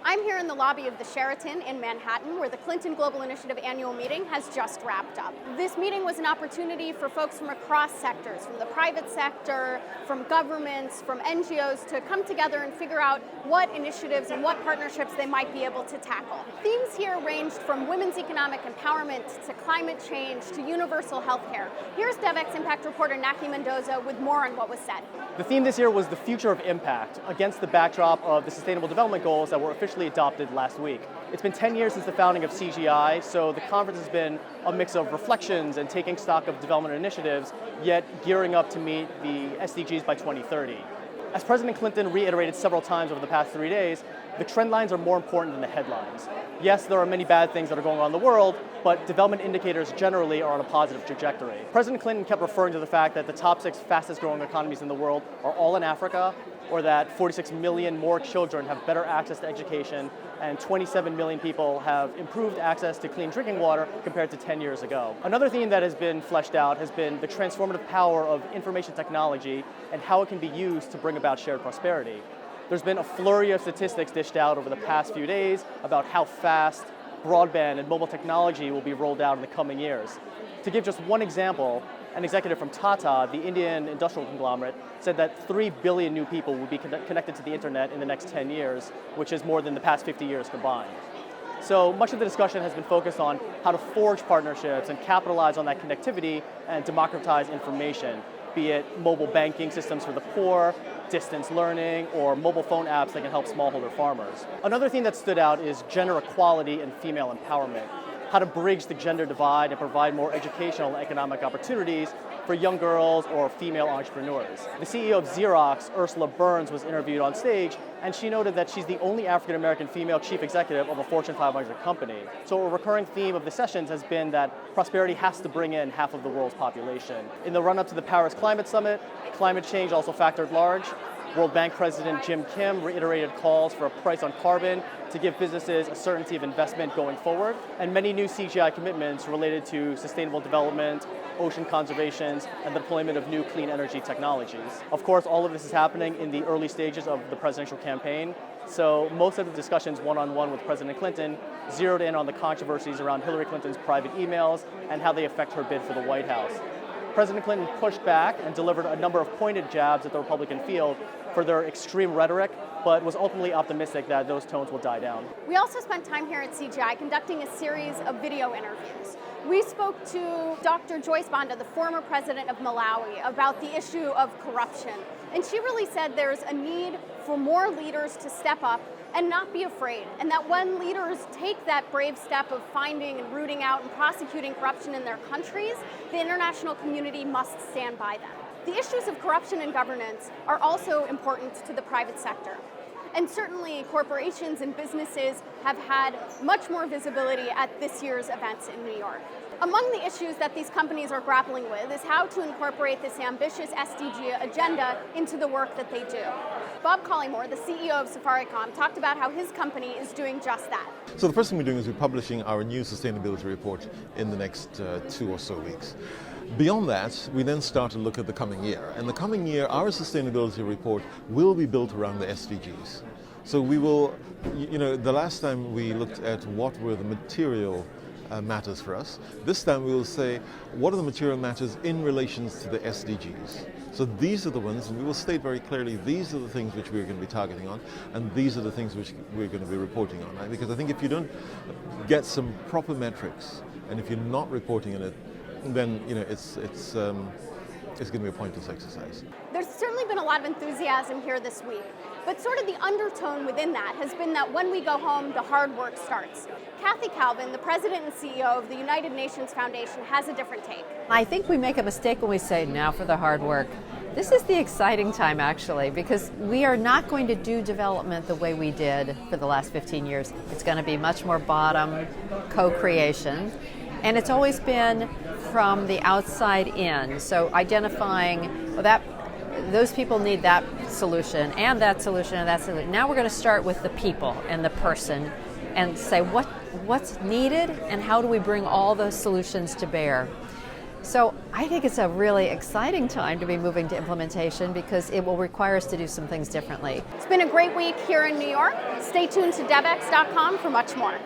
I'm here in the lobby of the Sheraton in Manhattan, where the Clinton Global Initiative annual meeting has just wrapped up. This meeting was an opportunity for folks from across sectors, from the private sector, from governments, from NGOs, to come together and figure out what initiatives and what partnerships they might be able to tackle. Themes here ranged from women's economic empowerment to climate change to universal health care. Here's DevEx Impact reporter Naki Mendoza with more on what was said. The theme this year was the future of impact against the backdrop of the Sustainable Development Goals that were officially adopted last week. It's been 10 years since the founding of CGI, so the conference has been a mix of reflections and taking stock of development initiatives, yet gearing up to meet the SDGs by 2030. As President Clinton reiterated several times over the past 3 days, the trend lines are more important than the headlines. Yes, there are many bad things that are going on in the world, but development indicators generally are on a positive trajectory. President Clinton kept referring to the fact that the top 6 fastest growing economies in the world are all in Africa, or that 46 million more children have better access to education, and 27 million people have improved access to clean drinking water compared to 10 years ago. Another theme that has been fleshed out has been the transformative power of information technology and how it can be used to bring about shared prosperity. There's been a flurry of statistics dished out over the past few days about how fast broadband and mobile technology will be rolled out in the coming years. To give just one example, an executive from Tata, the Indian industrial conglomerate, said that 3 billion new people will be connected to the internet in the next 10 years, which is more than the past 50 years combined. So much of the discussion has been focused on how to forge partnerships and capitalize on that connectivity and democratize information, be it mobile banking systems for the poor, distance learning, or mobile phone apps that can help smallholder farmers. Another thing that stood out is gender equality and female empowerment, how to bridge the gender divide and provide more educational and economic opportunities for young girls or female entrepreneurs. The CEO of Xerox, Ursula Burns, was interviewed on stage, and she noted that she's the only African-American female chief executive of a Fortune 500 company. So a recurring theme of the sessions has been that prosperity has to bring in half of the world's population. In the run-up to the Paris Climate Summit, climate change also factored large. World Bank President Jim Kim reiterated calls for a price on carbon to give businesses a certainty of investment going forward, and many new CGI commitments related to sustainable development, ocean conservation, and the deployment of new clean energy technologies. Of course, all of this is happening in the early stages of the presidential campaign, so most of the discussions one-on-one with President Clinton zeroed in on the controversies around Hillary Clinton's private emails and how they affect her bid for the White House. President Clinton pushed back and delivered a number of pointed jabs at the Republican field for their extreme rhetoric, but was ultimately optimistic that those tones will die down. We also spent time here at CGI conducting a series of video interviews. We spoke to Dr. Joyce Banda, the former president of Malawi, about the issue of corruption. And she really said there's a need for more leaders to step up and not be afraid, and that when leaders take that brave step of finding and rooting out and prosecuting corruption in their countries, the international community must stand by them. The issues of corruption and governance are also important to the private sector. And certainly corporations and businesses have had much more visibility at this year's events in New York. Among the issues that these companies are grappling with is how to incorporate this ambitious SDG agenda into the work that they do. Bob Collymore, the CEO of Safaricom, talked about how his company is doing just that. So the first thing we're doing is we're publishing our new sustainability report in the next 2 or so weeks. Beyond that, we then start to look at the coming year. And the coming year, our sustainability report will be built around the SDGs. So we will, the last time we looked at what were the material matters for us, this time we will say, what are the material matters in relation to the SDGs? So these are the ones, and we will state very clearly, these are the things which we're going to be targeting on, and these are the things which we're going to be reporting on. Right? Because I think if you don't get some proper metrics, and if you're not reporting on it, then it's going to be a pointless exercise. There's certainly been a lot of enthusiasm here this week, but sort of the undertone within that has been that when we go home, the hard work starts. Kathy Calvin, the president and CEO of the United Nations Foundation, has a different take. I think we make a mistake when we say, now for the hard work. This is the exciting time, actually, because we are not going to do development the way we did for the last 15 years. It's going to be much more bottom co-creation, and it's always been from the outside in. So identifying that those people need that solution and that solution and that solution. Now we're going to start with the people and the person and say what's needed and how do we bring all those solutions to bear. So I think it's a really exciting time to be moving to implementation because it will require us to do some things differently. It's been a great week here in New York. Stay tuned to DevX.com for much more.